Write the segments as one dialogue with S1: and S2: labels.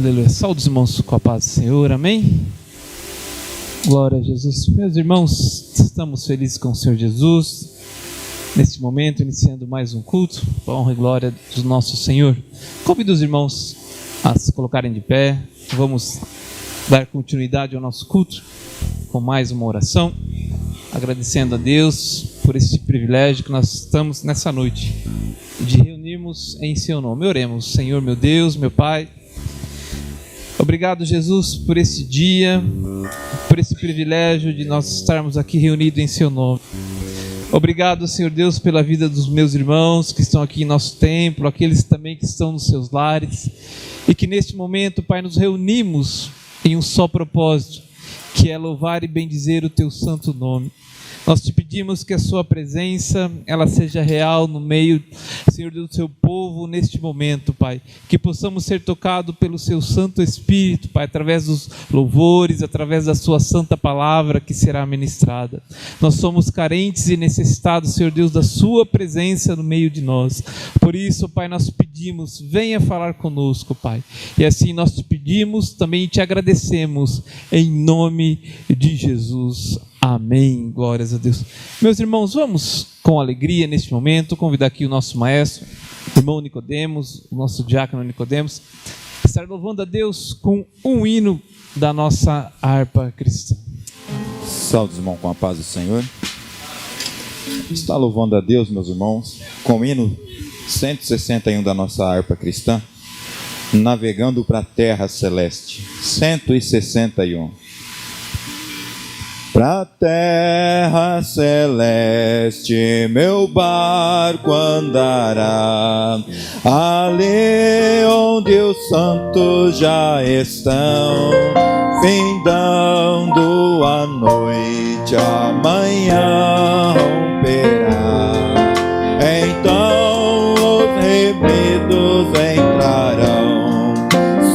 S1: Aleluia. Saúde os irmãos com a paz do Senhor, amém? Glória a Jesus. Meus irmãos, estamos felizes com o Senhor Jesus, neste momento, iniciando mais um culto, para a honra e glória do nosso Senhor. Convido os irmãos a se colocarem de pé, vamos dar continuidade ao nosso culto, com mais uma oração, agradecendo a Deus por esse privilégio que nós estamos nessa noite, de reunirmos em seu nome. Oremos. Senhor, meu Deus, meu Pai, obrigado, Jesus, por esse dia, por esse privilégio de nós estarmos aqui reunidos em seu nome. Obrigado, Senhor Deus, pela vida dos meus irmãos que estão aqui em nosso templo, aqueles também que estão nos seus lares, e que neste momento, Pai, nos reunimos em um só propósito, que é louvar e bendizer o teu santo nome. Nós te pedimos que a sua presença, ela seja real no meio, Senhor Deus, do seu povo neste momento, Pai. Que possamos ser tocados pelo seu Santo Espírito, Pai, através dos louvores, através da sua santa palavra que será ministrada. Nós somos carentes e necessitados, Senhor Deus, da sua presença no meio de nós. Por isso, Pai, nós pedimos, venha falar conosco, Pai. E assim nós te pedimos, também te agradecemos, em nome de Jesus. Amém, glórias a Deus. Meus irmãos, vamos com alegria neste momento convidar aqui o nosso maestro, o irmão Nicodemos, o nosso diácono Nicodemos, estar louvando a Deus com um hino da nossa harpa cristã.
S2: Saúde, irmão, com a paz do Senhor. Está louvando a Deus, meus irmãos, com o hino 161 da nossa harpa cristã, navegando para a terra celeste, 161. Pra terra celeste meu barco andará, ali onde os santos já estão, findando a noite, amanhã romperá. Então os remidos entrarão,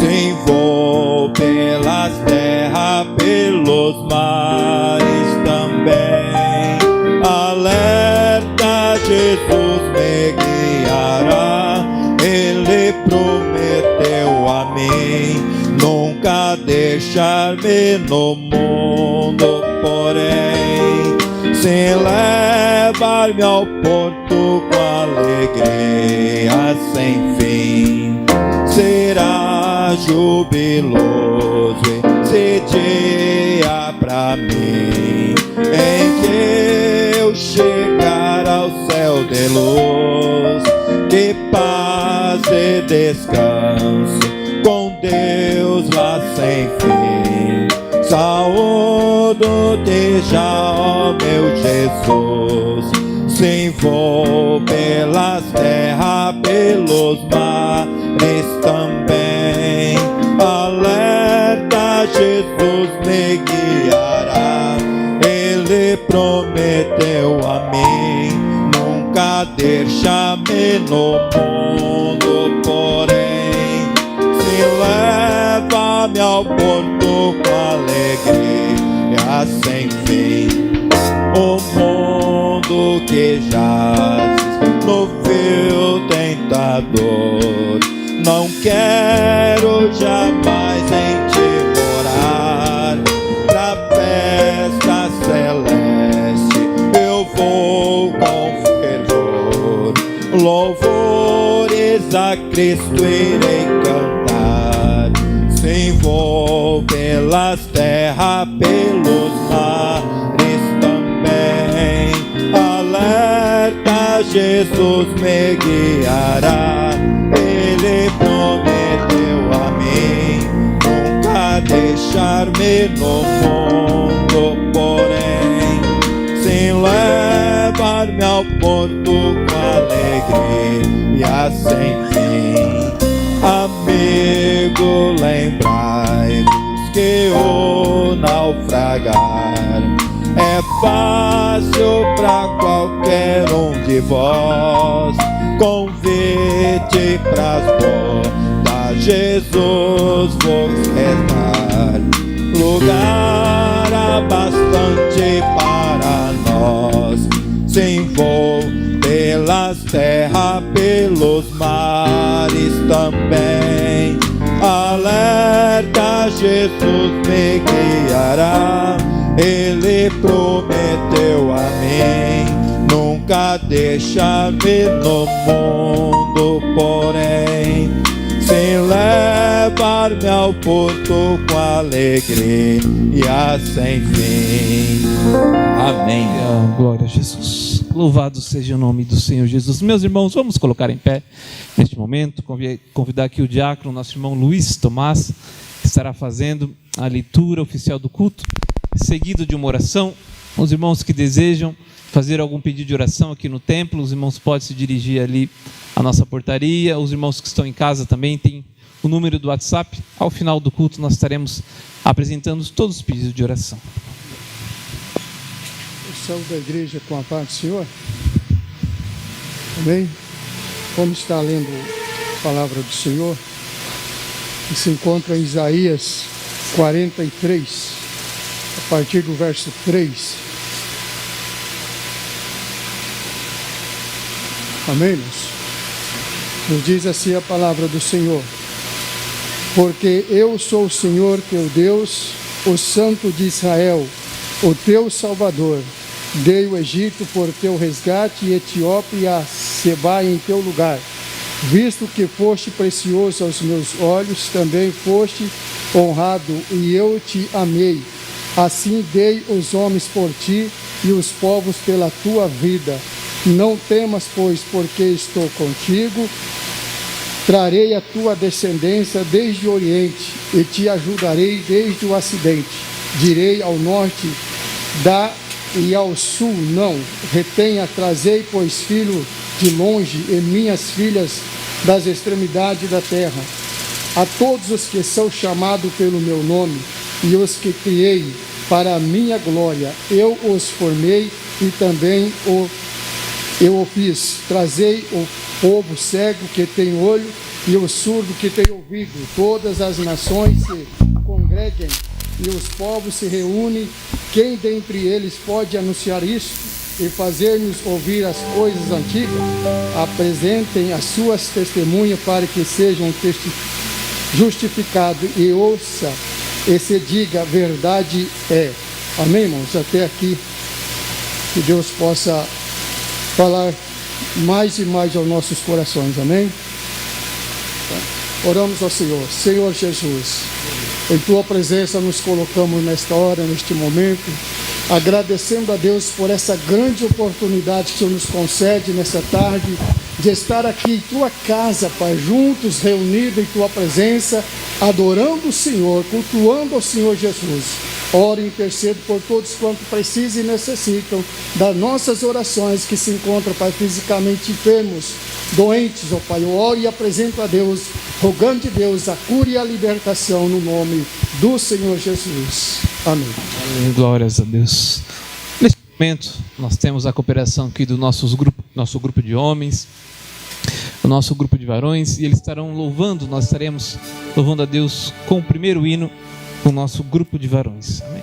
S2: sim, vou pelas terras, pelos mares também. Alerta, Jesus me guiará, Ele prometeu a mim nunca deixar-me no mundo, porém se levar-me ao porto com alegria sem fim. Será jubiloso esse dia pra mim, em que eu chegar ao céu de luz. Que paz e descanso com Deus lá sem fim. Saúdo-te já, ó meu Jesus. Sim, vou pelas terras, pelos mares também. Alerta, Jesus me guiará, Ele prometeu a mim nunca deixar-me no mundo, porém se leva-me ao porto com alegria sem fim. O mundo que jazes no fio tentador, não quero jamais em ti morar. Pra festa celeste eu vou com fervor, louvores a Cristo irei cantar. Sim, vou pelas terras, pelos mares também. Alerta, Jesus me guiará, Ele prometeu a mim nunca deixar-me no mundo, porém sem levar-me ao porto com alegria sem fim. Amigo, lembrai-vos que o naufragar é fácil pra qualquer um de vós. Convite pras bodas, Jesus vos quer dar lugar há bastante para nós. Sim, vou pelas terras, pelos mares também. Alegre Jesus me guiará. Ele prometeu a mim nunca deixar-me no mundo, porém sem levar-me ao porto com alegria sem fim. Amém.
S1: Glória a Jesus. Louvado seja o nome do Senhor Jesus. Meus irmãos, vamos colocar em pé neste momento. Convidar aqui o diácono, nosso irmão Luiz Tomás, que estará fazendo a leitura oficial do culto, seguido de uma oração. Os irmãos que desejam fazer algum pedido de oração aqui no templo, os irmãos podem se dirigir ali à nossa portaria. Os irmãos que estão em casa também têm o número do WhatsApp. Ao final do culto nós estaremos apresentando todos os pedidos de oração.
S3: Eu saúdo a igreja com a paz do Senhor. Amém? Vamos estar lendo a palavra do Senhor, que se encontra em Isaías 43, a partir do verso 3. Amém, irmãos? Nos diz assim a palavra do Senhor: porque eu sou o Senhor teu Deus, o Santo de Israel, o teu Salvador. Dei o Egito por teu resgate e Etiópia e a Seba em teu lugar. Visto que foste precioso aos meus olhos, também foste honrado e eu te amei. Assim dei os homens por ti e os povos pela tua vida. Não temas, pois, porque estou contigo. Trarei a tua descendência desde o Oriente e te ajudarei desde o Ocidente. Direi ao norte, dá, e ao sul, não. Retenha, trazei, pois, filho de longe e minhas filhas das extremidades da terra. A todos os que são chamados pelo meu nome e os que criei para a minha glória, eu os formei e também eu o fiz. Trazei o povo cego que tem olho e o surdo que tem ouvido. Todas as nações se congreguem e os povos se reúnem. Quem dentre eles pode anunciar isso e fazer-nos ouvir as coisas antigas? Apresentem as suas testemunhas para que sejam justificados, e ouça e se diga: verdade é. Amém, irmãos? Até aqui, que Deus possa falar mais e mais aos nossos corações. Amém? Oramos ao Senhor. Senhor Jesus, em tua presença nos colocamos nesta hora, neste momento, agradecendo a Deus por essa grande oportunidade que o Senhor nos concede nessa tarde, de estar aqui em tua casa, Pai, juntos, reunidos em tua presença, adorando o Senhor, cultuando ao Senhor Jesus. Oro e intercedo por todos quanto precisam e necessitam das nossas orações, que se encontram, Pai, fisicamente enfermos, doentes, ó Pai. Eu oro e apresento a Deus, rogando de Deus a cura e a libertação no nome do Senhor Jesus. Amém.
S1: Glórias a Deus. Neste momento, nós temos a cooperação aqui do nosso grupo de homens, o nosso grupo de varões, e eles estarão louvando, nós estaremos louvando a Deus com o primeiro hino, com o nosso grupo de varões. Amém.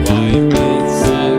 S4: Vai pensar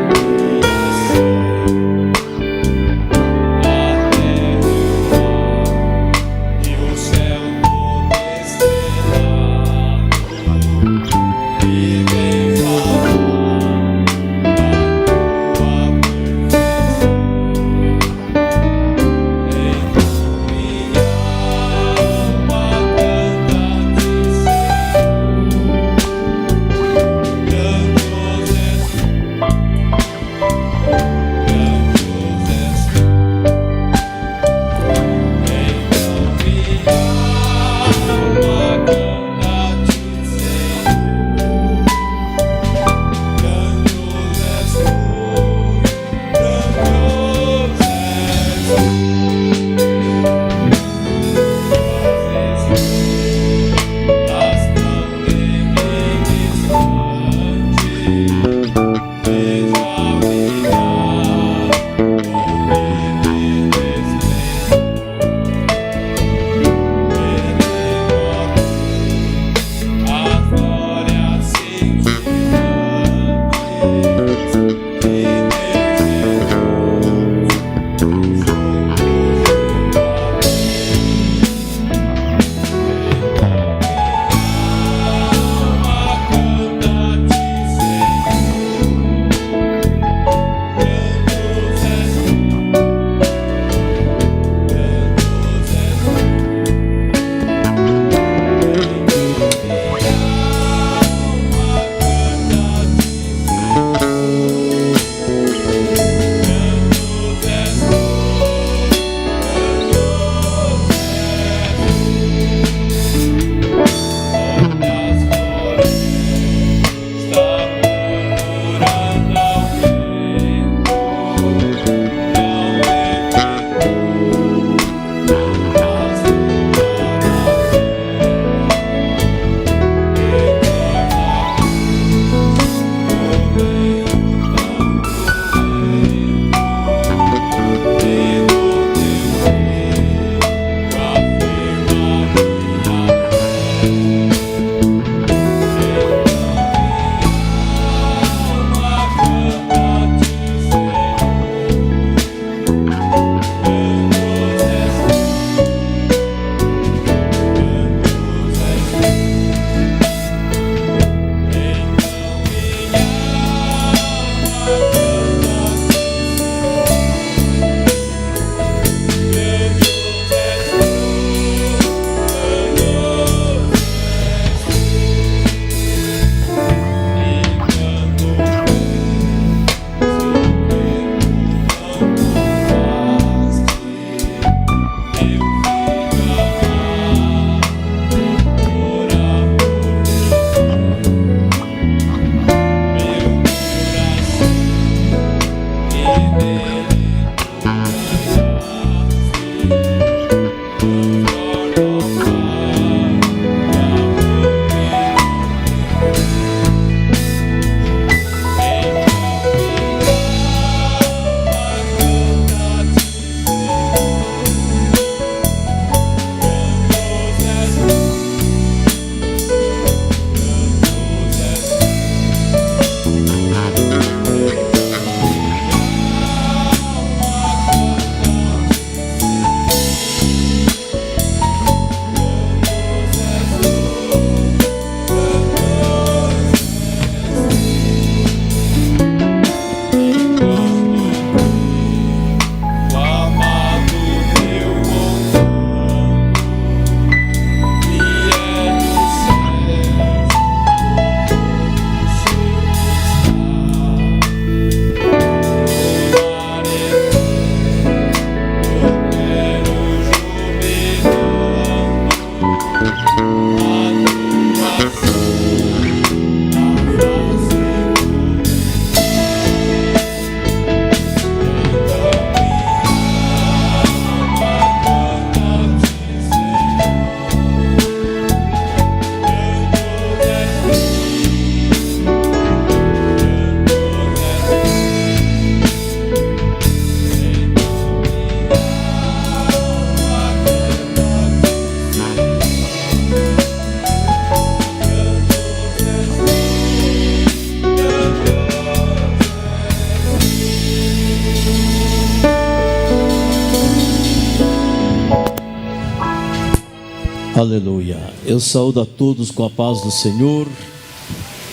S4: Aleluia. Eu saúdo a todos com a paz do Senhor,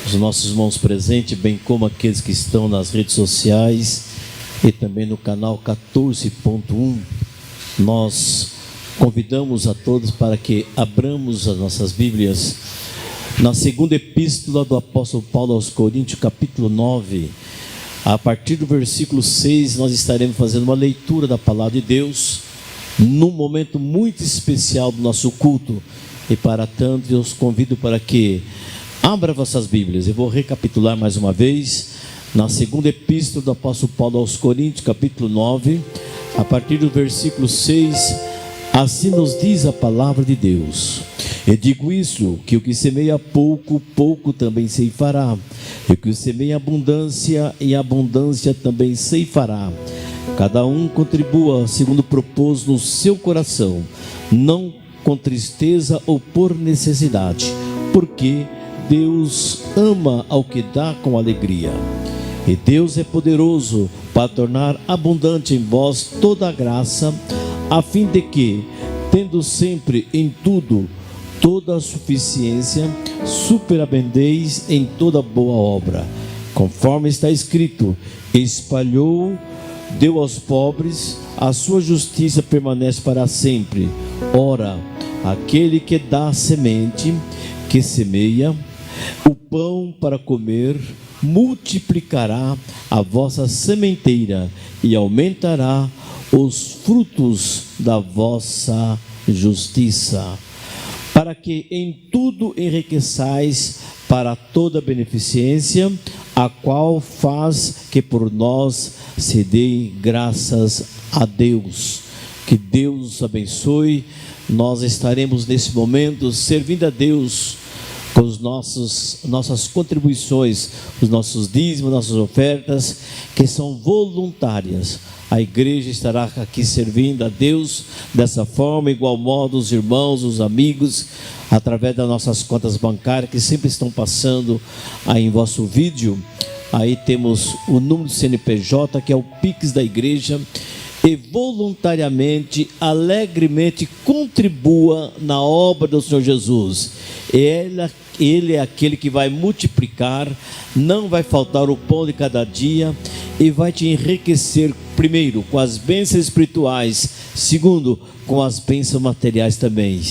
S4: os nossos irmãos presentes, bem como aqueles que estão nas redes sociais e também no canal 14.1. Nós convidamos a todos para que abramos as nossas Bíblias na segunda epístola do apóstolo Paulo aos Coríntios, capítulo 9. A partir do versículo 6, nós estaremos fazendo uma leitura da palavra de Deus num momento muito especial do nosso culto. E para tanto eu os convido para que abra vossas Bíblias. Eu vou recapitular mais uma vez na segunda epístola do apóstolo Paulo aos Coríntios, capítulo 9, a partir do versículo 6. Assim nos diz a palavra de Deus: eu digo isso, que o que semeia pouco, pouco também ceifará, e o que semeia abundância, e abundância também ceifará. Cada um contribua segundo propôs no seu coração, não com tristeza ou por necessidade, porque Deus ama ao que dá com alegria. E Deus é poderoso para tornar abundante em vós toda a graça, a fim de que, tendo sempre em tudo toda a suficiência, superabendeis em toda boa obra, conforme está escrito: espalhou, deu aos pobres, a sua justiça permanece para sempre. Ora, aquele que dá a semente, que semeia, o pão para comer, multiplicará a vossa sementeira e aumentará os frutos da vossa justiça, para que em tudo enriqueçais para toda beneficência, a qual faz que por nós se dê graças a Deus. Que Deus nos abençoe. Nós estaremos nesse momento servindo a Deus com os nossas contribuições, os nossos dízimos, nossas ofertas, que são voluntárias. A igreja estará aqui servindo a Deus dessa forma, igual modo os irmãos, os amigos, através das nossas contas bancárias que sempre estão passando aí em vosso vídeo. Aí temos o número do CNPJ, que é o Pix da igreja. E voluntariamente, alegremente contribua na obra do Senhor Jesus. Ele é aquele que vai multiplicar, não vai faltar o pão de cada dia, e vai te enriquecer, primeiro, com as bênçãos espirituais, segundo, com as bênçãos materiais também.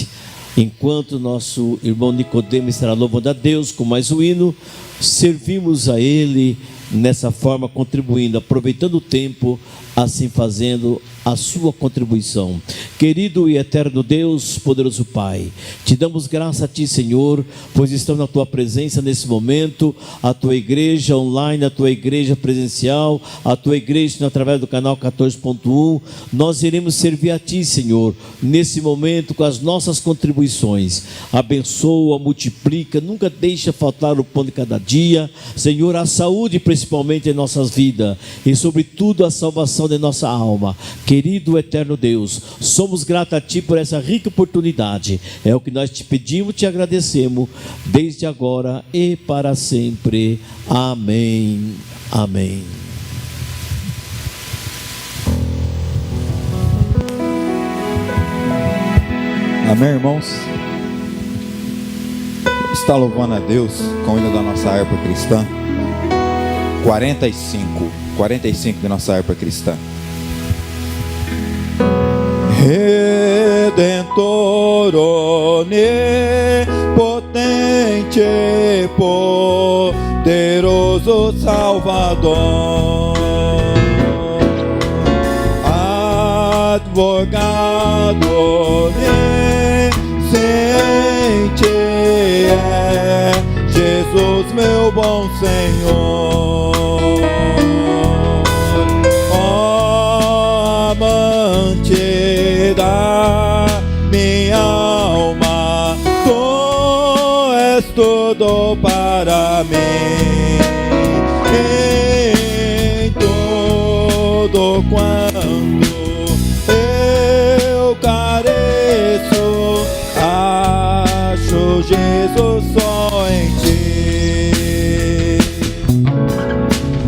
S4: Enquanto nosso irmão Nicodemo estará louvando a Deus com mais um hino, servimos a Ele nessa forma, contribuindo, aproveitando o tempo, assim fazendo a sua contribuição. Querido e eterno Deus, poderoso Pai, te damos graça a Ti, Senhor, pois estamos na Tua presença nesse momento, a Tua igreja online, a Tua igreja presencial, a Tua igreja através do canal 14.1, nós iremos servir a Ti, Senhor, nesse momento com as nossas contribuições. Abençoa, multiplica, nunca deixa faltar o pão de cada dia, Senhor, a saúde principalmente em nossas vidas, e sobretudo a salvação de nossa alma. Querido eterno Deus, somos gratos a Ti por essa rica oportunidade. É o que nós te pedimos, te agradecemos, desde agora e para sempre. Amém. Amém.
S2: Amém, irmãos? Está louvando a Deus com o hino da nossa harpa cristã. 45 da nossa harpa cristã. Redentor onipotente, poderoso Salvador, advogado onisciente Jesus, meu bom Senhor. Ó amante da minha alma, tu és tudo para mim. Em todo quanto eu careço, acho Jesus só em ti.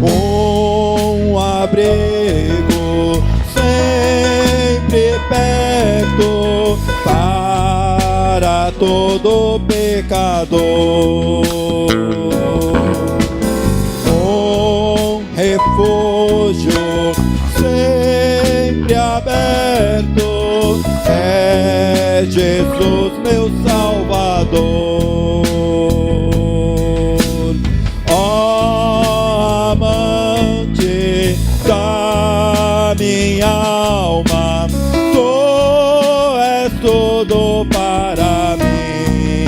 S2: Um abrigo sempre perto para todo pecador. Um refúgio sempre aberto é Jesus, meu Salvador. Ó amante da minha alma, tu és tudo para mim.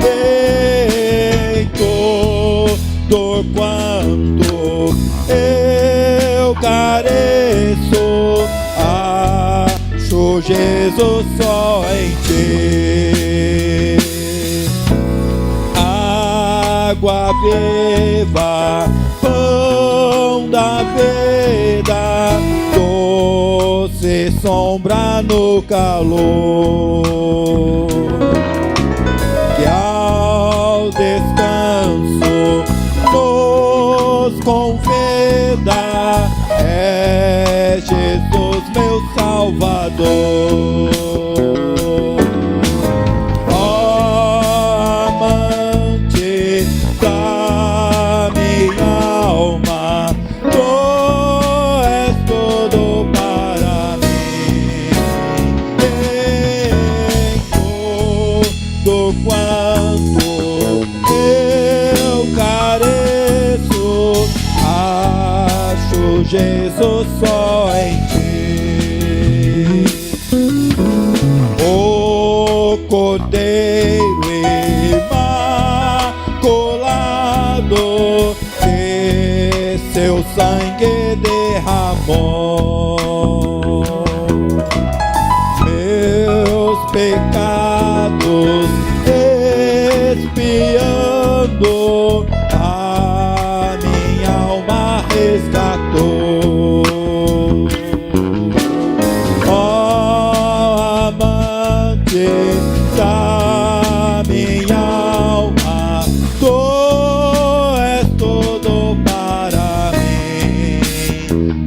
S2: Em todo quanto eu careço, acho Jesus só em ti. Água viva, pão da vida, doce sombra no calor, que ao descanso nos convida, é Jesus, meu Salvador. Ó amante da minha alma, tu és tudo para mim. Em todo quanto eu careço, acho Jesus só em ti. O Cordeiro imaculado, que seu sangue derramou, meus pecados expiando, a minha alma resgatou. Ó amante da minha alma, tu és tudo para mim.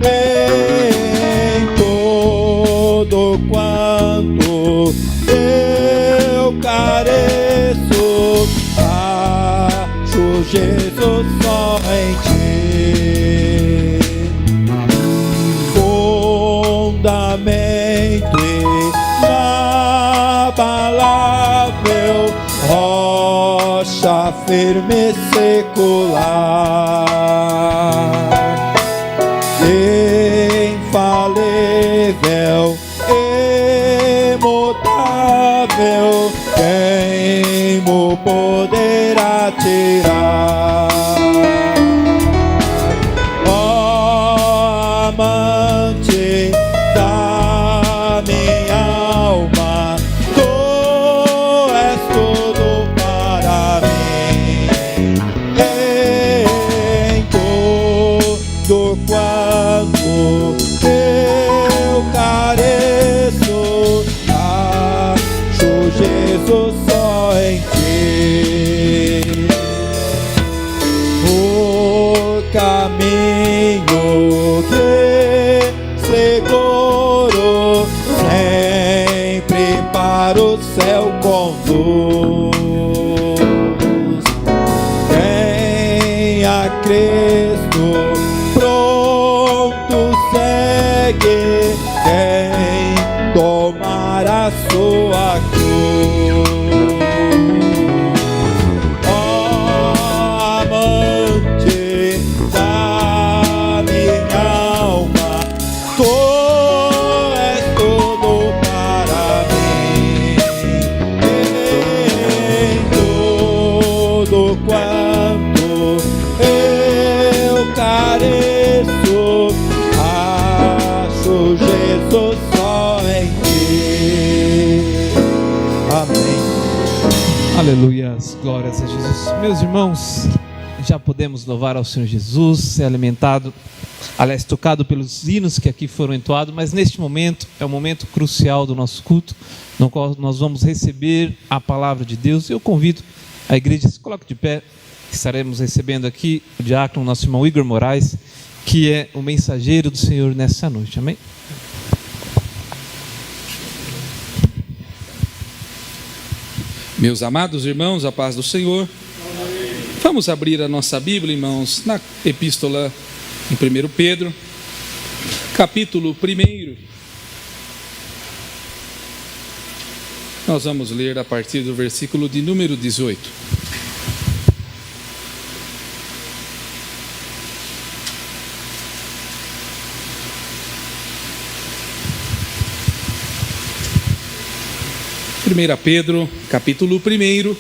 S2: Em todo quanto eu careço, acho Jesus só em ti. Fundamento inabalável, rocha firme secular, infalível, imutável, quem mo poderá tirar? Ó amante da minha alma, tu és tudo para mim. Em todo quanto eu careço, acho Jesus só em ti. O caminho que seguro sempre para o céu conduz. Quem a Cristo pronto segue, quem tomar a sua cruz. Ó amante da minha alma, tu és tudo para mim. Em todo quanto
S1: Aleluias, glórias a Jesus. Meus irmãos, já podemos louvar ao Senhor Jesus, ser alimentado, aliás, tocado pelos hinos que aqui foram entoados, mas neste momento é um momento crucial do nosso culto, no qual nós vamos receber a palavra de Deus. Eu convido a igreja, se coloque de pé, estaremos recebendo aqui o diácono, nosso irmão Igor Moraes, que é o mensageiro do Senhor nessa noite, amém?
S5: Meus amados irmãos, a paz do Senhor. Vamos abrir a nossa Bíblia, irmãos, na epístola em 1 Pedro, capítulo 1. Nós vamos ler a partir do versículo de número 18. Pedro, capítulo 1,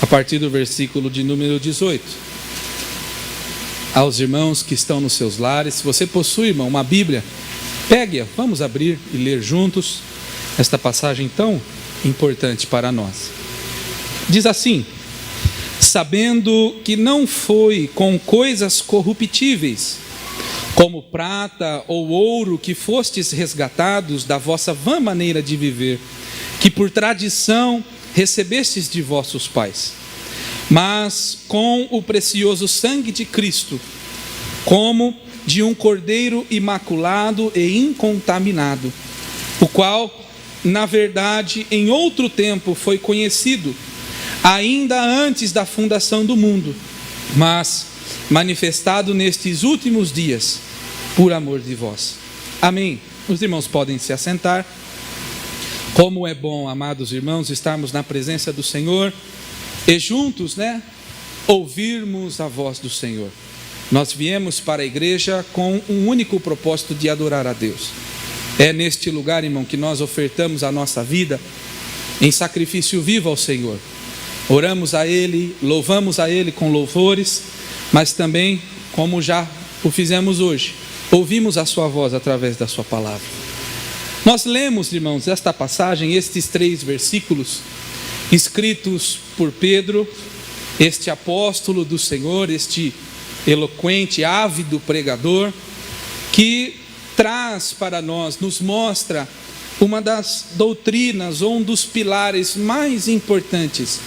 S5: a partir do versículo de número 18. Aos irmãos que estão nos seus lares, se você possui, irmão, uma Bíblia, pegue-a, vamos abrir e ler juntos esta passagem tão importante para nós. Diz assim: sabendo que não foi com coisas corruptíveis, como prata ou ouro, que fostes resgatados da vossa vã maneira de viver, que por tradição recebestes de vossos pais, mas com o precioso sangue de Cristo, como de um cordeiro imaculado e incontaminado, o qual, na verdade, em outro tempo foi conhecido, ainda antes da fundação do mundo, mas manifestado nestes últimos dias, por amor de vós. Amém. Os irmãos podem se assentar. Como é bom, amados irmãos, estarmos na presença do Senhor e juntos, ouvirmos a voz do Senhor. Nós viemos para a igreja com um único propósito de adorar a Deus. É neste lugar, irmão, que nós ofertamos a nossa vida em sacrifício vivo ao Senhor. Oramos a Ele, louvamos a Ele com louvores, mas também, como já o fizemos hoje, ouvimos a sua voz através da sua palavra. Nós lemos, irmãos, esta passagem, estes 3 versículos, escritos por Pedro, este apóstolo do Senhor, este eloquente, ávido pregador, que traz para nós, nos mostra uma das doutrinas, ou um dos pilares mais importantes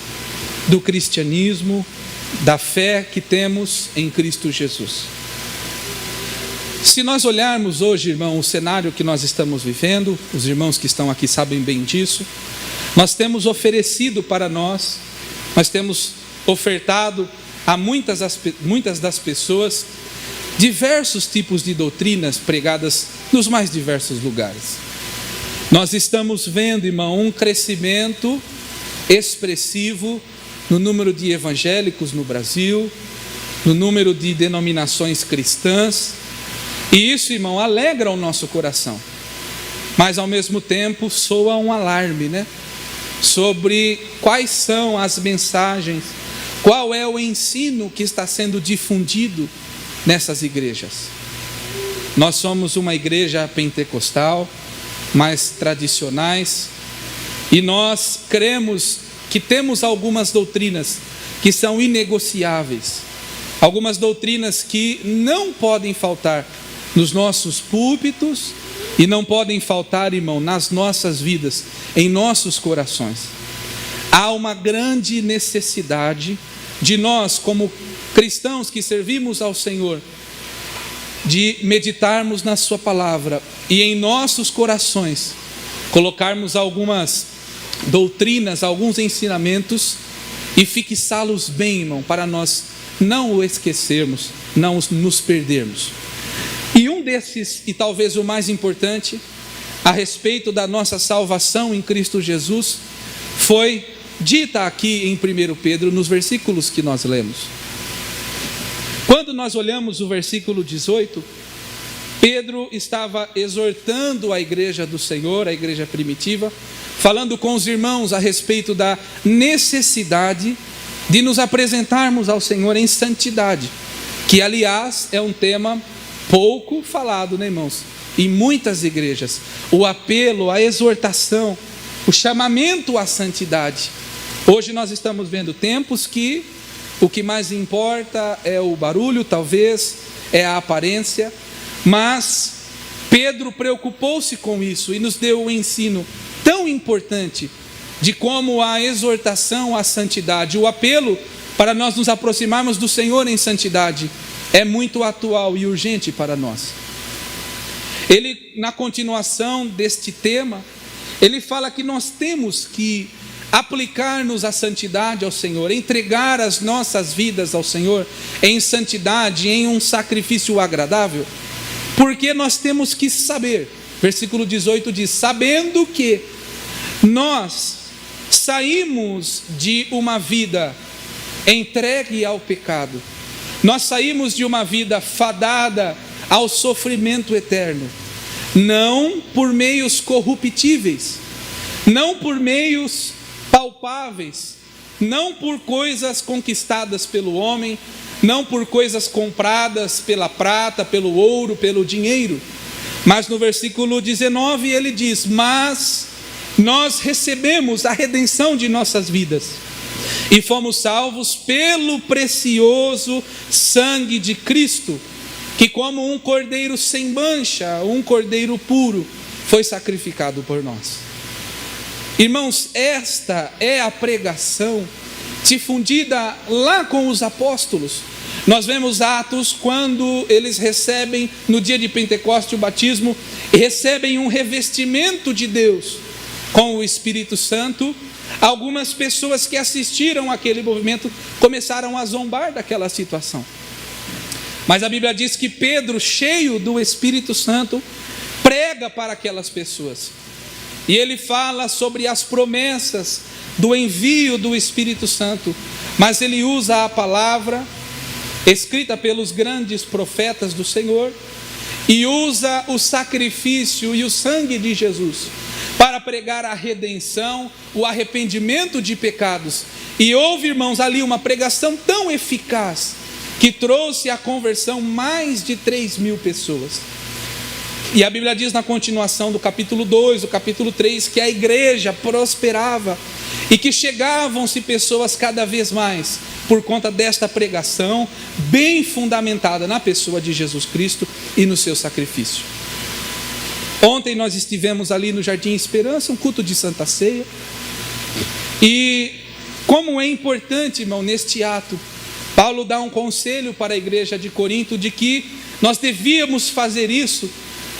S5: do cristianismo, da fé que temos em Cristo Jesus. Se nós olharmos hoje, irmão, o cenário que nós estamos vivendo, os irmãos que estão aqui sabem bem disso, nós temos oferecido para nós temos ofertado a muitas das pessoas diversos tipos de doutrinas pregadas nos mais diversos lugares. Nós estamos vendo, irmão, um crescimento expressivo no número de evangélicos no Brasil, no número de denominações cristãs. E isso, irmão, alegra o nosso coração, mas ao mesmo tempo soa um alarme, sobre quais são as mensagens, qual é o ensino que está sendo difundido nessas igrejas. Nós somos uma igreja pentecostal, mais tradicionais, e nós cremos que temos algumas doutrinas que são inegociáveis, algumas doutrinas que não podem faltar nos nossos púlpitos e não podem faltar, irmão, nas nossas vidas, em nossos corações. Há uma grande necessidade de nós, como cristãos que servimos ao Senhor, de meditarmos na sua palavra e em nossos corações colocarmos algumas doutrinas, alguns ensinamentos e fixá-los bem, irmão, para nós não o esquecermos, não nos perdermos. E um desses, e talvez o mais importante, a respeito da nossa salvação em Cristo Jesus, foi dita aqui em 1 Pedro, nos versículos que nós lemos. Quando nós olhamos o versículo 18, Pedro estava exortando a igreja do Senhor, a igreja primitiva, falando com os irmãos a respeito da necessidade de nos apresentarmos ao Senhor em santidade, que aliás é um tema pouco falado, irmãos? Em muitas igrejas, o apelo, a exortação, o chamamento à santidade Hoje nós estamos vendo tempos que o que mais importa é o barulho, talvez, é a aparência, mas Pedro preocupou-se com isso e nos deu um ensino tão importante de como a exortação à santidade, o apelo para nós nos aproximarmos do Senhor em santidade, é muito atual e urgente para nós. Ele, na continuação deste tema, ele fala que nós temos que aplicar-nos à santidade ao Senhor, entregar as nossas vidas ao Senhor em santidade, em um sacrifício agradável, porque nós temos que saber, versículo 18 diz, sabendo que nós saímos de uma vida entregue ao pecado, nós saímos de uma vida fadada ao sofrimento eterno, não por meios corruptíveis, não por meios palpáveis, não por coisas conquistadas pelo homem, não por coisas compradas pela prata, pelo ouro, pelo dinheiro, mas no versículo 19 ele diz, mas nós recebemos a redenção de nossas vidas e fomos salvos pelo precioso sangue de Cristo, que como um cordeiro sem mancha, um cordeiro puro, foi sacrificado por nós. Irmãos, esta é a pregação difundida lá com os apóstolos. Nós vemos Atos quando eles recebem, no dia de Pentecostes, o batismo, e recebem um revestimento de Deus com o Espírito Santo. Algumas pessoas que assistiram àquele movimento começaram a zombar daquela situação. Mas a Bíblia diz que Pedro, cheio do Espírito Santo, prega para aquelas pessoas. E ele fala sobre as promessas do envio do Espírito Santo, mas ele usa a palavra escrita pelos grandes profetas do Senhor e usa o sacrifício e o sangue de Jesus para pregar a redenção, o arrependimento de pecados. E houve, irmãos, ali uma pregação tão eficaz que trouxe à conversão mais de 3.000 pessoas. E a Bíblia diz na continuação do capítulo 2, do capítulo 3, que a igreja prosperava e que chegavam-se pessoas cada vez mais por conta desta pregação bem fundamentada na pessoa de Jesus Cristo e no seu sacrifício. Ontem nós estivemos ali no Jardim Esperança, um culto de Santa Ceia, e como é importante, irmão, neste ato, Paulo dá um conselho para a igreja de Corinto de que nós devíamos fazer isso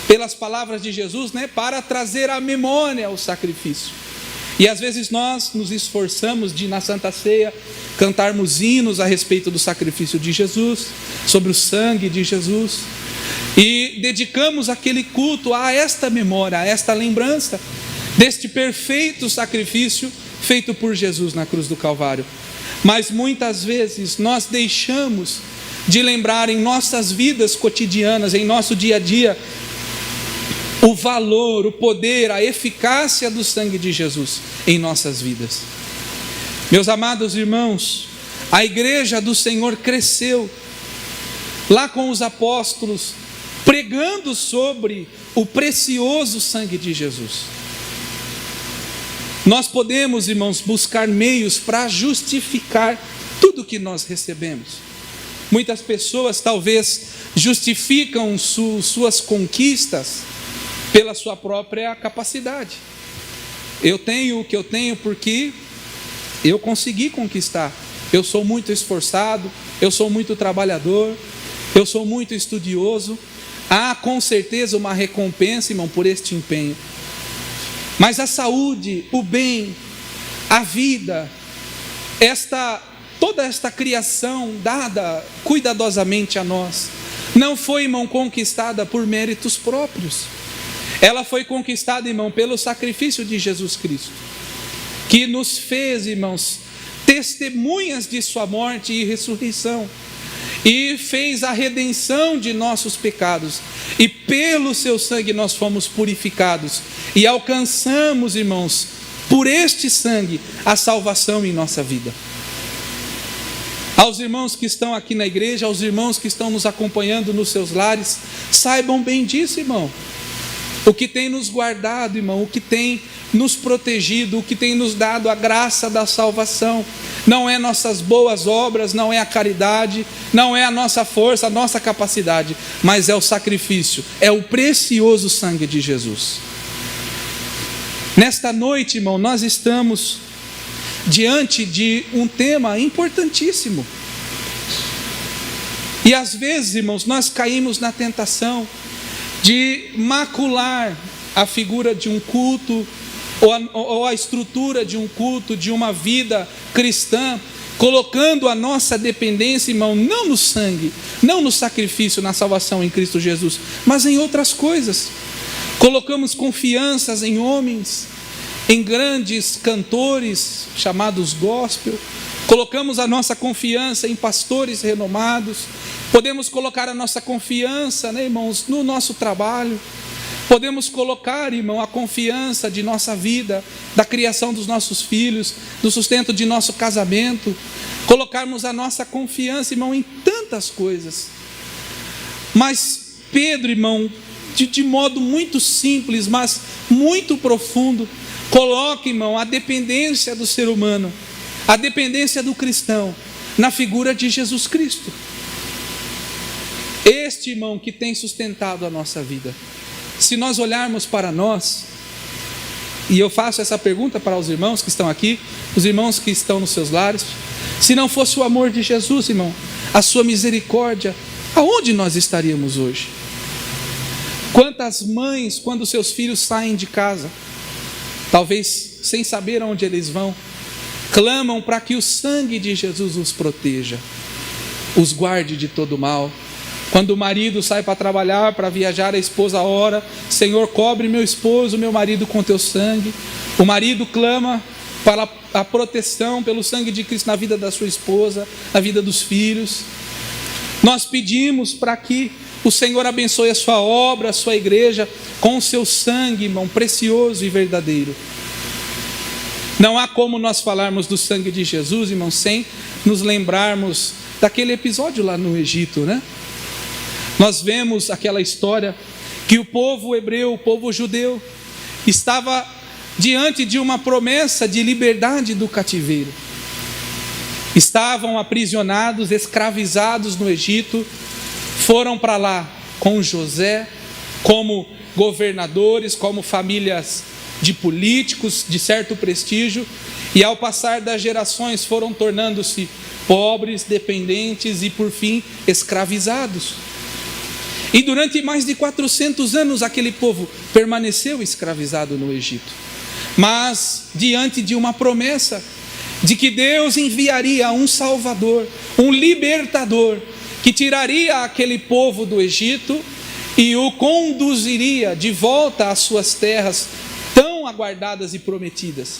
S5: pelas palavras de Jesus, para trazer à memória o sacrifício. E às vezes nós nos esforçamos de, na Santa Ceia, cantarmos hinos a respeito do sacrifício de Jesus, sobre o sangue de Jesus, e dedicamos aquele culto a esta memória, a esta lembrança deste perfeito sacrifício feito por Jesus na cruz do Calvário. Mas muitas vezes nós deixamos de lembrar em nossas vidas cotidianas, em nosso dia a dia, o valor, o poder, a eficácia do sangue de Jesus em nossas vidas. Meus amados irmãos, a igreja do Senhor cresceu lá com os apóstolos, pregando sobre o precioso sangue de Jesus. Nós podemos, irmãos, buscar meios para justificar tudo que nós recebemos. Muitas pessoas talvez justificam suas conquistas pela sua própria capacidade. Eu tenho o que eu tenho porque eu consegui conquistar. Eu sou muito esforçado, eu sou muito trabalhador, eu sou muito estudioso. Há com certeza uma recompensa, irmão, por este empenho. Mas a saúde, o bem, a vida, toda esta criação dada cuidadosamente a nós, não foi, irmão, conquistada por méritos próprios. Ela foi conquistada, irmão, pelo sacrifício de Jesus Cristo, que nos fez, irmãos, testemunhas de sua morte e ressurreição, e fez a redenção de nossos pecados, e pelo seu sangue nós fomos purificados, e alcançamos, irmãos, por este sangue, a salvação em nossa vida. Aos irmãos que estão aqui na igreja, aos irmãos que estão nos acompanhando nos seus lares, saibam bem disso, irmão. o que tem nos guardado, irmão, o que tem nos protegido, o que tem nos dado a graça da salvação. Não é nossas boas obras, não é a caridade, não é a nossa força, a nossa capacidade, mas é o sacrifício, é o precioso sangue de Jesus. Nesta noite, irmão, nós estamos diante de um tema importantíssimo. E às vezes, irmãos, nós caímos na tentação de macular a figura de um culto, ou a estrutura de um culto, de uma vida cristã, colocando a nossa dependência, irmão, não no sangue, não no sacrifício, na salvação em Cristo Jesus, mas em outras coisas. Colocamos confianças em homens, em grandes cantores chamados gospel, colocamos a nossa confiança em pastores renomados, podemos colocar a nossa confiança, né, irmãos, no nosso trabalho, podemos colocar, irmão, a confiança de nossa vida, da criação dos nossos filhos, do sustento de nosso casamento, colocarmos a nossa confiança, irmão, em tantas coisas. Mas Pedro, irmão, de modo muito simples, mas muito profundo, coloca, irmão, a dependência do ser humano, a dependência do cristão, na figura de Jesus Cristo. Este, irmão, que tem sustentado a nossa vida. Se nós olharmos para nós, e eu faço essa pergunta para os irmãos que estão aqui, os irmãos que estão nos seus lares, se não fosse o amor de Jesus, irmão, a sua misericórdia, aonde nós estaríamos hoje? Quantas mães, quando seus filhos saem de casa, talvez sem saber aonde eles vão, clamam para que o sangue de Jesus os proteja, os guarde de todo mal. Quando o marido sai para trabalhar, para viajar, a esposa ora: Senhor, cobre meu esposo, meu marido com teu sangue. O marido clama para a proteção pelo sangue de Cristo na vida da sua esposa, na vida dos filhos. Nós pedimos para que o Senhor abençoe a sua obra, a sua igreja, com o seu sangue, irmão, precioso e verdadeiro. Não há como nós falarmos do sangue de Jesus, irmão, sem nos lembrarmos daquele episódio lá no Egito, né? Nós vemos aquela história que o povo hebreu, o povo judeu, estava diante de uma promessa de liberdade do cativeiro. Estavam aprisionados, escravizados no Egito, foram para lá com José, como governadores, como famílias de políticos de certo prestígio, e ao passar das gerações foram tornando-se pobres, dependentes e por fim escravizados. E durante mais de 400 anos aquele povo permaneceu escravizado no Egito. Mas diante de uma promessa de que Deus enviaria um Salvador, um libertador, que tiraria aquele povo do Egito e o conduziria de volta às suas terras tão aguardadas e prometidas.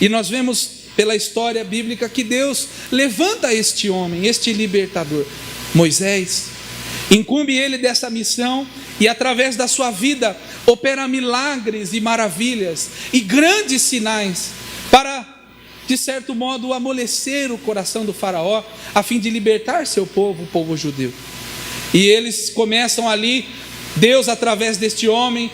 S5: E nós vemos pela história bíblica que Deus levanta este homem, este libertador, Moisés. Incumbe ele dessa missão e através da sua vida opera milagres e maravilhas e grandes sinais para, de certo modo, amolecer o coração do faraó a fim de libertar seu povo, o povo judeu. E eles começam ali, Deus através deste homem,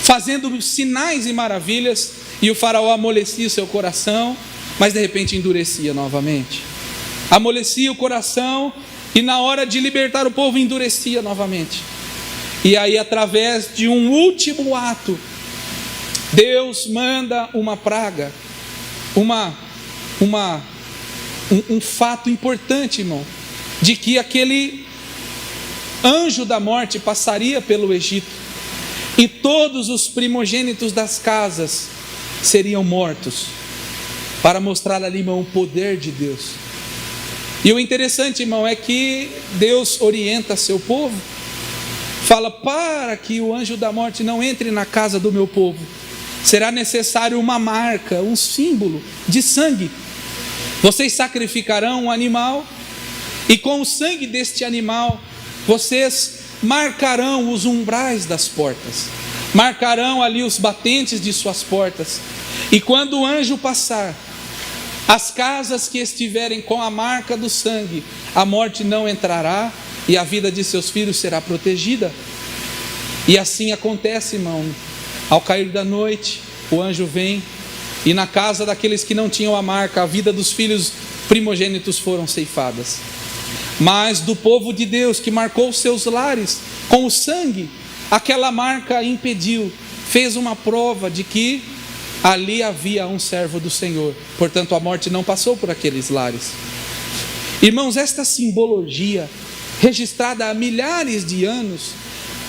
S5: fazendo sinais e maravilhas, e o faraó amolecia o seu coração, mas de repente endurecia novamente. Amolecia o coração e na hora de libertar o povo endurecia novamente. E aí, através de um último ato, Deus manda uma praga, um fato importante, irmão, de que aquele anjo da morte passaria pelo Egito e todos os primogênitos das casas seriam mortos, para mostrar ali, irmão, o poder de Deus. E o interessante, irmão, é que Deus orienta seu povo, fala: para que o anjo da morte não entre na casa do meu povo, será necessário uma marca, um símbolo de sangue. Vocês sacrificarão um animal, e com o sangue deste animal, vocês marcarão os umbrais das portas, marcarão ali os batentes de suas portas, e quando o anjo passar, as casas que estiverem com a marca do sangue, a morte não entrará e a vida de seus filhos será protegida. E assim acontece, irmão. Ao cair da noite, o anjo vem, e na casa daqueles que não tinham a marca, a vida dos filhos primogênitos foram ceifadas. Mas do povo de Deus, que marcou os seus lares com o sangue, aquela marca impediu, fez uma prova de que ali havia um servo do Senhor. Portanto, a morte não passou por aqueles lares. Irmãos, esta simbologia, registrada há milhares de anos,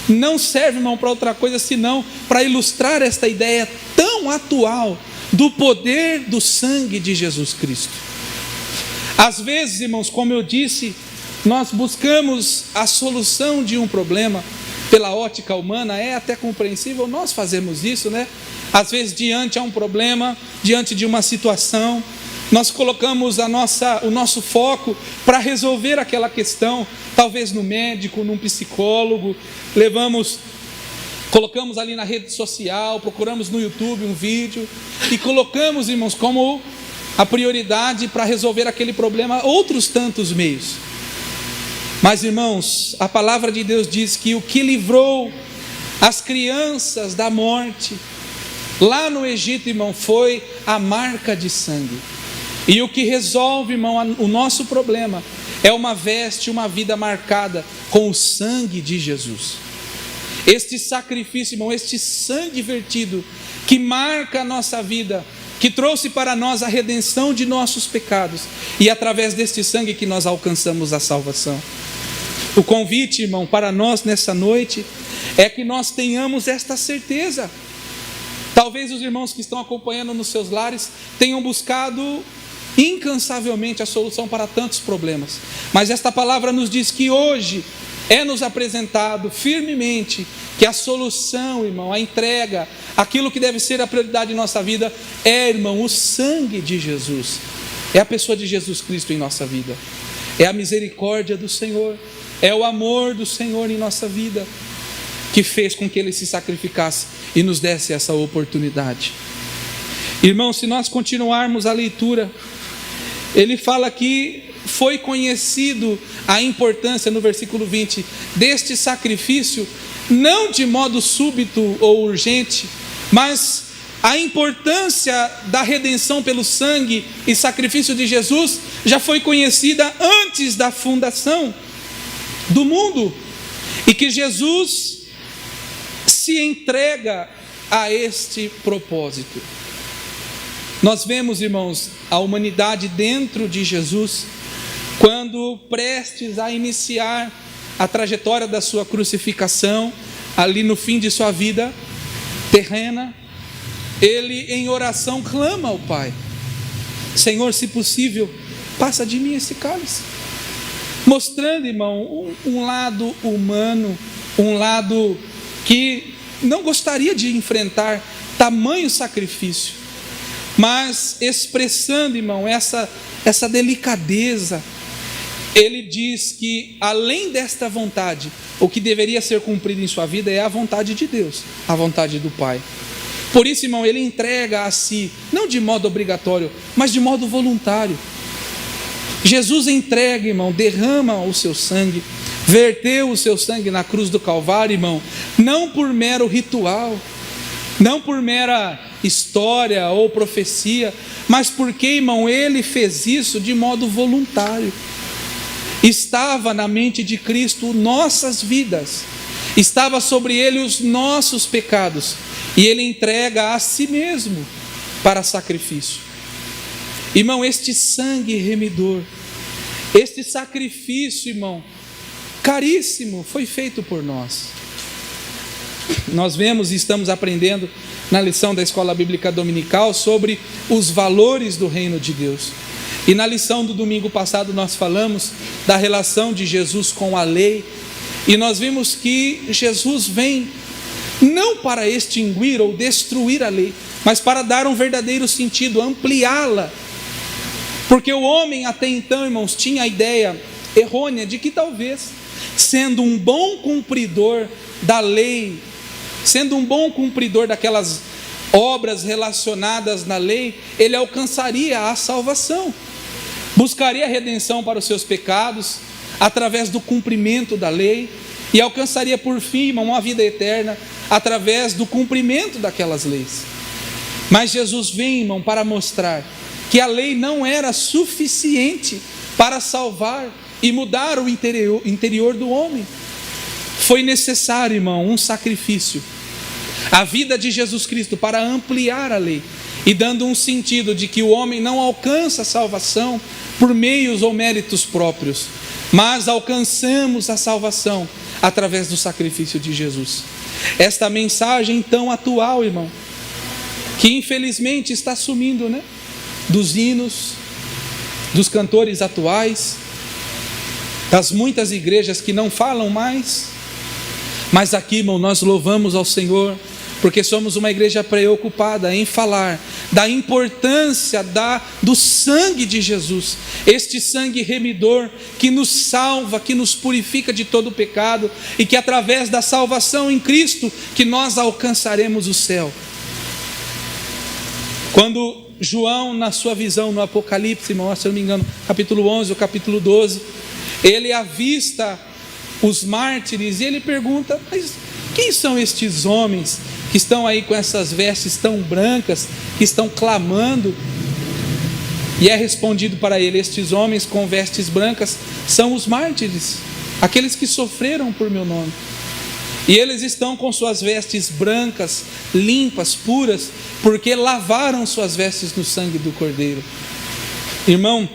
S5: não serve, irmão, para outra coisa senão para ilustrar esta ideia tão atual do poder do sangue de Jesus Cristo. Às vezes, irmãos, como eu disse, nós buscamos a solução de um problema pela ótica humana, é até compreensível, nós fazemos isso, né? Às vezes, diante de um problema, diante de uma situação, nós colocamos o nosso foco para resolver aquela questão, talvez no médico, num psicólogo, colocamos ali na rede social, procuramos no YouTube um vídeo e colocamos, irmãos, como a prioridade para resolver aquele problema outros tantos meios. Mas, irmãos, a palavra de Deus diz que o que livrou as crianças da morte lá no Egito, irmão, foi a marca de sangue. E o que resolve, irmão, o nosso problema é uma veste, uma vida marcada com o sangue de Jesus. Este sacrifício, irmão, este sangue vertido que marca a nossa vida, que trouxe para nós a redenção de nossos pecados, e através deste sangue que nós alcançamos a salvação. O convite, irmão, para nós nessa noite é que nós tenhamos esta certeza. Talvez os irmãos que estão acompanhando nos seus lares tenham buscado incansavelmente a solução para tantos problemas, mas esta palavra nos diz que hoje é-nos apresentado firmemente que a solução, irmão, a entrega, aquilo que deve ser a prioridade em nossa vida é, irmão, o sangue de Jesus. É a pessoa de Jesus Cristo em nossa vida, é a misericórdia do Senhor, é o amor do Senhor em nossa vida, que fez com que Ele se sacrificasse e nos desse essa oportunidade. Irmão, se nós continuarmos a leitura, ele fala que foi conhecido a importância, no versículo 20, deste sacrifício, não de modo súbito ou urgente, mas a importância da redenção pelo sangue e sacrifício de Jesus já foi conhecida antes da fundação do mundo, e que Jesus se entrega a este propósito. Nós vemos, irmãos, a humanidade dentro de Jesus, quando prestes a iniciar a trajetória da sua crucificação, ali no fim de sua vida terrena, ele em oração clama ao Pai: Senhor, se possível, passa de mim esse cálice. Mostrando, irmão, um lado humano, um lado que não gostaria de enfrentar tamanho sacrifício, mas expressando, irmão, essa delicadeza. Ele diz que além desta vontade, o que deveria ser cumprido em sua vida é a vontade de Deus, a vontade do Pai. Por isso, irmão, ele entrega a si, não de modo obrigatório, mas de modo voluntário. Jesus entrega, irmão, derrama o seu sangue, verteu o seu sangue na cruz do Calvário, irmão, não por mero ritual, não por mera história ou profecia, mas porque, irmão, ele fez isso de modo voluntário. Estava na mente de Cristo nossas vidas, estava sobre ele os nossos pecados, e ele entrega a si mesmo para sacrifício. Irmão, este sangue remidor, este sacrifício, irmão, caríssimo, foi feito por nós. Nós vemos e estamos aprendendo na lição da Escola Bíblica Dominical sobre os valores do reino de Deus. E na lição do domingo passado nós falamos da relação de Jesus com a lei, e nós vimos que Jesus vem não para extinguir ou destruir a lei, mas para dar um verdadeiro sentido, ampliá-la. Porque o homem até então, irmãos, tinha a ideia errônea de que talvez, sendo um bom cumpridor da lei, sendo um bom cumpridor daquelas obras relacionadas na lei, ele alcançaria a salvação, buscaria a redenção para os seus pecados através do cumprimento da lei, e alcançaria por fim, irmão, uma vida eterna através do cumprimento daquelas leis. Mas Jesus vem, irmão, para mostrar que a lei não era suficiente para salvar e mudar o interior do homem. Foi necessário, irmão, um sacrifício, a vida de Jesus Cristo, para ampliar a lei e dando um sentido de que o homem não alcança a salvação por meios ou méritos próprios, mas alcançamos a salvação através do sacrifício de Jesus. Esta mensagem tão atual, irmão, que infelizmente está sumindo, né? Dos hinos, dos cantores atuais, das muitas igrejas que não falam mais. Mas aqui, irmão, nós louvamos ao Senhor, porque somos uma igreja preocupada em falar da importância do sangue de Jesus, este sangue remidor que nos salva, que nos purifica de todo o pecado, e que através da salvação em Cristo que nós alcançaremos o céu. Quando João, na sua visão no Apocalipse, irmão, se eu não me engano, capítulo 11 ou capítulo 12, ele avista os mártires e ele pergunta: mas quem são estes homens que estão aí com essas vestes tão brancas, que estão clamando? E é respondido para ele: estes homens com vestes brancas são os mártires, aqueles que sofreram por meu nome. E eles estão com suas vestes brancas, limpas, puras, porque lavaram suas vestes no sangue do Cordeiro. Irmão,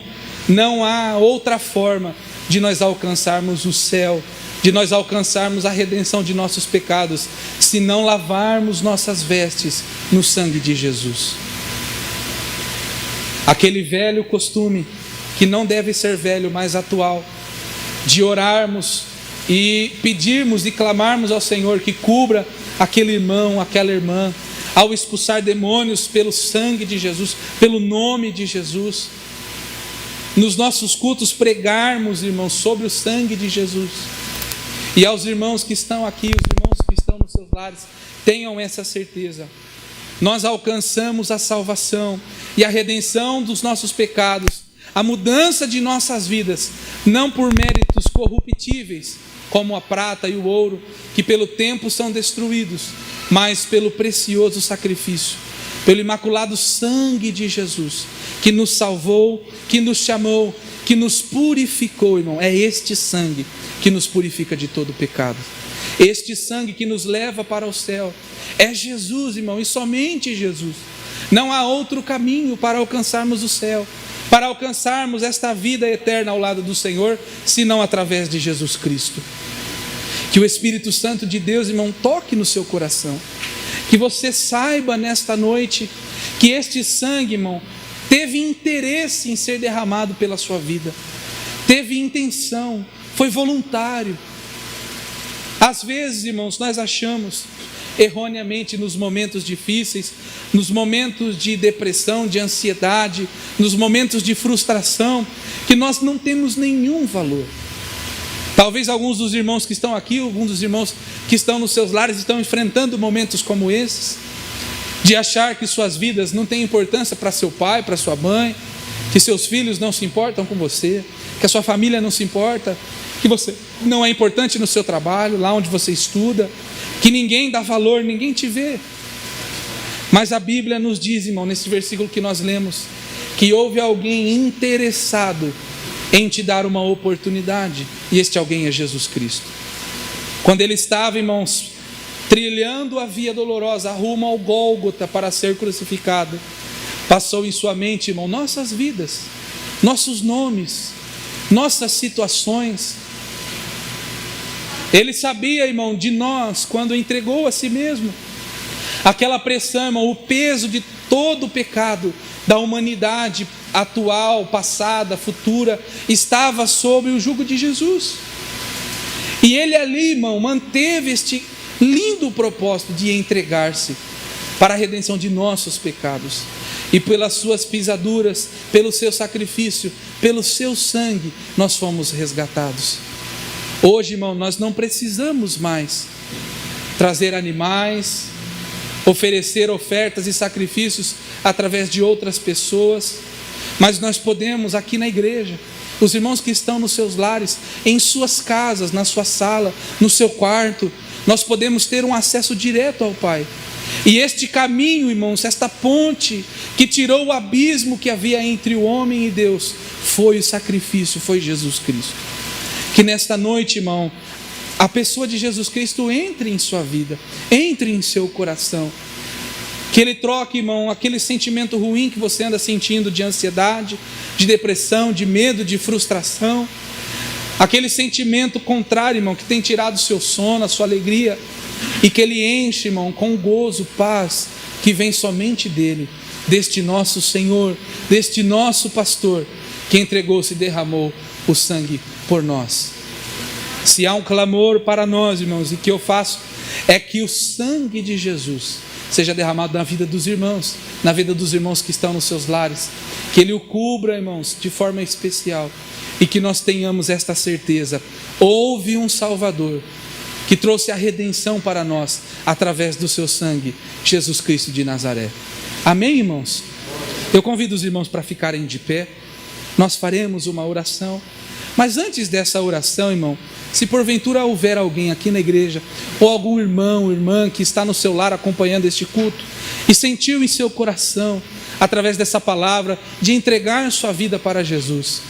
S5: não há outra forma de nós alcançarmos o céu, de nós alcançarmos a redenção de nossos pecados, se não lavarmos nossas vestes no sangue de Jesus. Aquele velho costume, que não deve ser velho, mas atual, de orarmos e pedirmos e clamarmos ao Senhor que cubra aquele irmão, aquela irmã, ao expulsar demônios pelo sangue de Jesus, pelo nome de Jesus. Nos nossos cultos pregarmos, irmãos, sobre o sangue de Jesus. E aos irmãos que estão aqui, os irmãos que estão nos seus lares, tenham essa certeza: nós alcançamos a salvação e a redenção dos nossos pecados, a mudança de nossas vidas, não por méritos corruptíveis, como a prata e o ouro, que pelo tempo são destruídos, mas pelo precioso sacrifício, pelo imaculado sangue de Jesus, que nos salvou, que nos chamou, que nos purificou, irmão. É este sangue que nos purifica de todo pecado, este sangue que nos leva para o céu. É Jesus, irmão, e somente Jesus. Não há outro caminho para alcançarmos o céu, para alcançarmos esta vida eterna ao lado do Senhor, senão através de Jesus Cristo. Que o Espírito Santo de Deus, irmão, toque no seu coração, que você saiba nesta noite que este sangue, irmão, teve interesse em ser derramado pela sua vida, teve intenção, foi voluntário. Às vezes, irmãos, nós achamos erroneamente, nos momentos difíceis, nos momentos de depressão, de ansiedade, nos momentos de frustração, que nós não temos nenhum valor. Talvez alguns dos irmãos que estão aqui, alguns dos irmãos que estão nos seus lares, estão enfrentando momentos como esses, de achar que suas vidas não têm importância para seu pai, para sua mãe, que seus filhos não se importam com você, que a sua família não se importa, que você não é importante no seu trabalho, lá onde você estuda, que ninguém dá valor, ninguém te vê. Mas a Bíblia nos diz, irmão, nesse versículo que nós lemos, que houve alguém interessado em te dar uma oportunidade, e este alguém é Jesus Cristo. Quando ele estava, irmãos, trilhando a via dolorosa, rumo ao Gólgota para ser crucificado, passou em sua mente, irmão, nossas vidas, nossos nomes, nossas situações. Ele sabia, irmão, de nós, quando entregou a si mesmo. Aquela pressão, irmão, o peso de todo o pecado da humanidade atual, passada, futura, estava sobre o jugo de Jesus. E ele ali, irmão, manteve este lindo propósito de entregar-se para a redenção de nossos pecados. E pelas suas pisaduras, pelo seu sacrifício, pelo seu sangue, nós fomos resgatados. Hoje, irmão, nós não precisamos mais trazer animais, oferecer ofertas e sacrifícios através de outras pessoas, mas nós podemos aqui na igreja os irmãos que estão nos seus lares, em suas casas, na sua sala, no seu quarto, nós podemos ter um acesso direto ao Pai. E este caminho, irmãos, esta ponte que tirou o abismo que havia entre o homem e Deus, foi o sacrifício, foi Jesus Cristo. Que nesta noite, irmão, a pessoa de Jesus Cristo entre em sua vida, entre em seu coração. Que Ele troque, irmão, aquele sentimento ruim que você anda sentindo de ansiedade, de depressão, de medo, de frustração. Aquele sentimento contrário, irmão, que tem tirado o seu sono, a sua alegria. E que Ele enche, irmão, com gozo, paz, que vem somente dEle, deste nosso Senhor, deste nosso pastor, que entregou-se e derramou o sangue por nós. Se há um clamor para nós, irmãos, e que eu faço, é que o sangue de Jesus seja derramado na vida dos irmãos, na vida dos irmãos que estão nos seus lares, que Ele o cubra, irmãos, de forma especial, e que nós tenhamos esta certeza: houve um Salvador que trouxe a redenção para nós através do seu sangue, Jesus Cristo de Nazaré. Amém, irmãos? Eu convido os irmãos para ficarem de pé. Nós faremos uma oração, mas antes dessa oração, irmão, se porventura houver alguém aqui na igreja, ou algum irmão, irmã que está no seu lar acompanhando este culto, e sentiu em seu coração, através dessa palavra, de entregar sua vida para Jesus,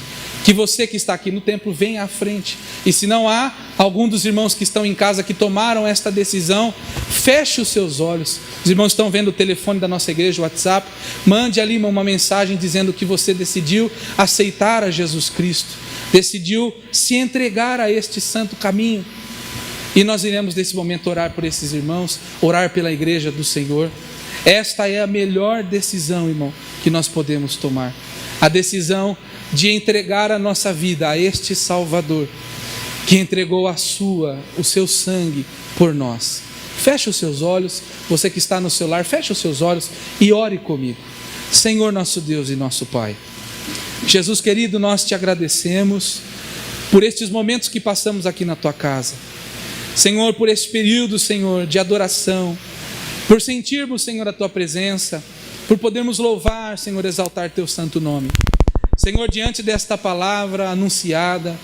S5: que você que está aqui no templo venha à frente. E se não há algum dos irmãos que estão em casa que tomaram esta decisão, feche os seus olhos. Os irmãos estão vendo o telefone da nossa igreja, o WhatsApp. Mande ali uma mensagem dizendo que você decidiu aceitar a Jesus Cristo, decidiu se entregar a este santo caminho. E nós iremos nesse momento orar por esses irmãos, orar pela igreja do Senhor. Esta é a melhor decisão, irmão, que nós podemos tomar. A decisão de entregar a nossa vida a este Salvador, que entregou o seu sangue por nós. Feche os seus olhos, você que está no seu lar, feche os seus olhos e ore comigo. Senhor nosso Deus e nosso Pai, Jesus querido, nós te agradecemos por estes momentos que passamos aqui na tua casa. Senhor, por este período, Senhor, de adoração, por sentirmos, Senhor, a tua presença, por podermos louvar, Senhor, exaltar teu santo nome. Senhor, diante desta palavra anunciada,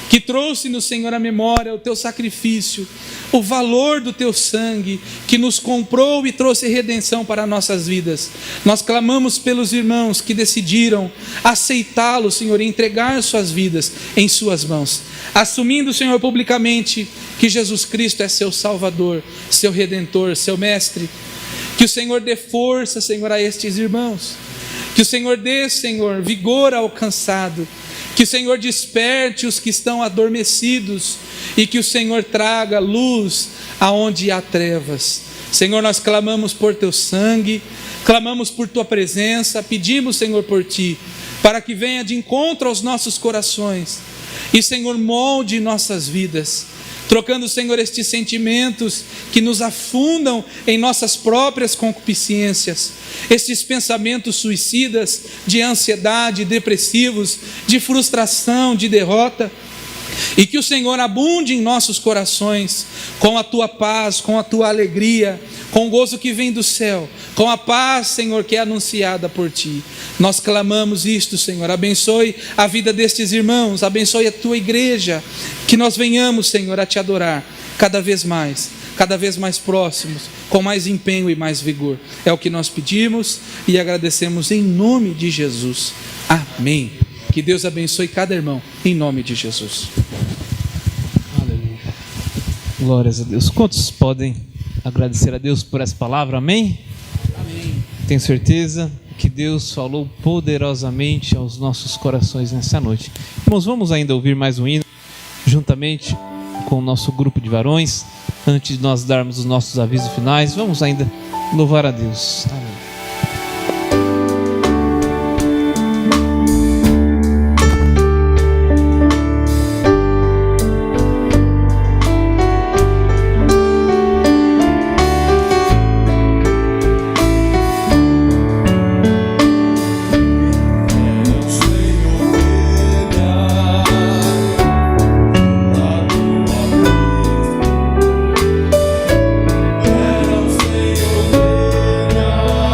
S5: que trouxe-nos, Senhor, à memória o teu sacrifício, o valor do teu sangue, que nos comprou e trouxe redenção para nossas vidas. Nós clamamos pelos irmãos que decidiram aceitá-lo, Senhor, e entregar suas vidas em suas mãos, assumindo, Senhor, publicamente que Jesus Cristo é seu Salvador, seu Redentor, seu Mestre. Que o Senhor dê força, Senhor, a estes irmãos. Que o Senhor dê, Senhor, vigor ao cansado. Que o Senhor desperte os que estão adormecidos. E que o Senhor traga luz aonde há trevas. Senhor, nós clamamos por teu sangue, clamamos por tua presença, pedimos, Senhor, por ti, para que venha de encontro aos nossos corações. E, Senhor, molde nossas vidas, trocando, Senhor, estes sentimentos que nos afundam em nossas próprias concupiscências, estes pensamentos suicidas, de ansiedade, depressivos, de frustração, de derrota, e que o Senhor abunde em nossos corações com a tua paz, com a tua alegria, com o gozo que vem do céu, com a paz, Senhor, que é anunciada por ti. Nós clamamos isto, Senhor. Abençoe a vida destes irmãos, abençoe a tua igreja, que nós venhamos, Senhor, a te adorar cada vez mais próximos, com mais empenho e mais vigor. É o que nós pedimos e agradecemos em nome de Jesus. Amém. Que Deus abençoe cada irmão, em nome de Jesus.
S1: Aleluia. Glórias a Deus. Quantos podem agradecer a Deus por essa palavra? Amém?
S5: Amém.
S1: Tenho certeza que Deus falou poderosamente aos nossos corações nessa noite. Irmãos, vamos ainda ouvir mais um hino, juntamente com o nosso grupo de varões. Antes de nós darmos os nossos avisos finais, vamos ainda louvar a Deus. Amém.
S6: Senhor,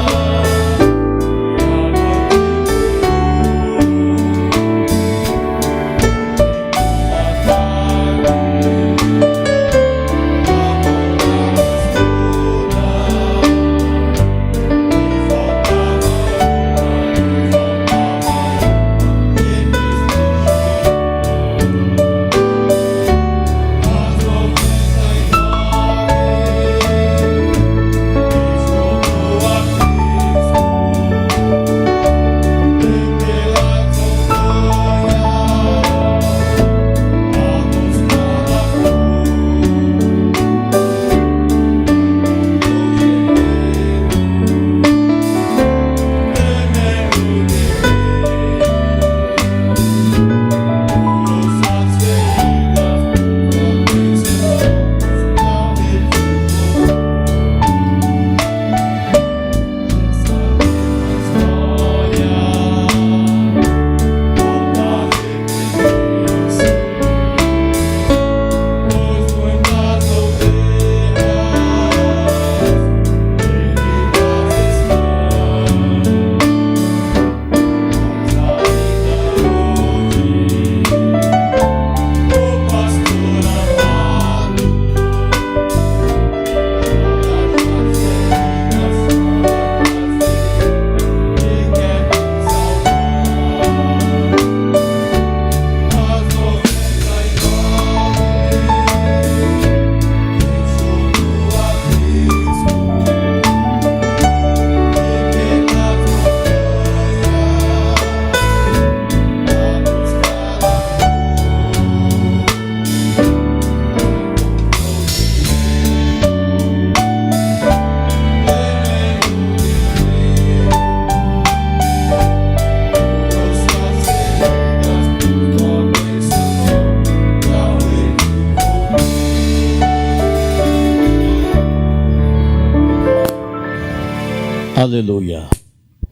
S4: Aleluia.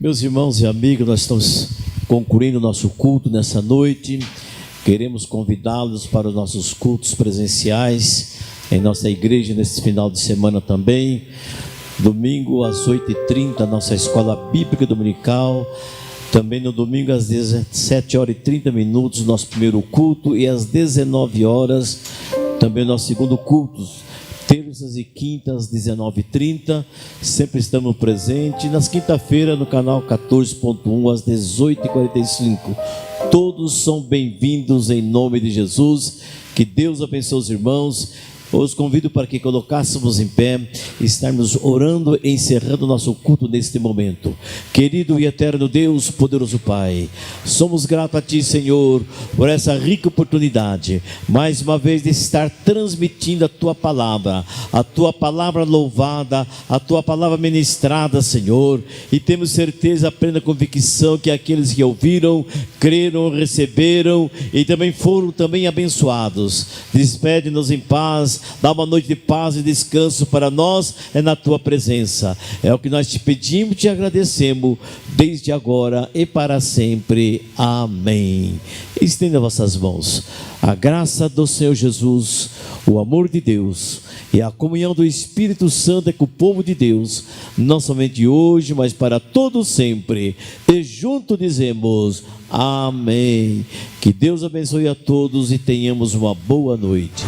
S4: Meus irmãos e amigos, nós estamos concluindo o nosso culto nessa noite. Queremos convidá-los para os nossos cultos presenciais em nossa igreja nesse final de semana também. Domingo às 8h30, nossa escola bíblica dominical. Também no domingo às 17h30, nosso primeiro culto. E às 19h, também nosso segundo culto. Terças e quintas, 19h30, sempre estamos presentes. Nas quinta-feiras, no canal 14.1, às 18h45. Todos são bem-vindos em nome de Jesus. Que Deus abençoe os irmãos. Os convido para que colocássemos em pé e estarmos orando e encerrando nosso culto neste momento. Querido e eterno Deus, poderoso Pai, somos gratos a Ti, Senhor, por essa rica oportunidade, mais uma vez de estar transmitindo a Tua palavra louvada, a Tua palavra ministrada, Senhor, e temos certeza, plena convicção que aqueles que ouviram, creram, receberam e também foram também abençoados. Despede-nos em paz. Dá uma noite de paz e descanso para nós, é na Tua presença. É o que nós te pedimos e te agradecemos, desde agora e para sempre. Amém. Estenda vossas mãos. A graça do Senhor Jesus, o amor de Deus e a comunhão do Espírito Santo é com o povo de Deus, não somente hoje, mas para todo sempre. E junto dizemos amém. Que Deus abençoe a todos e tenhamos uma boa noite.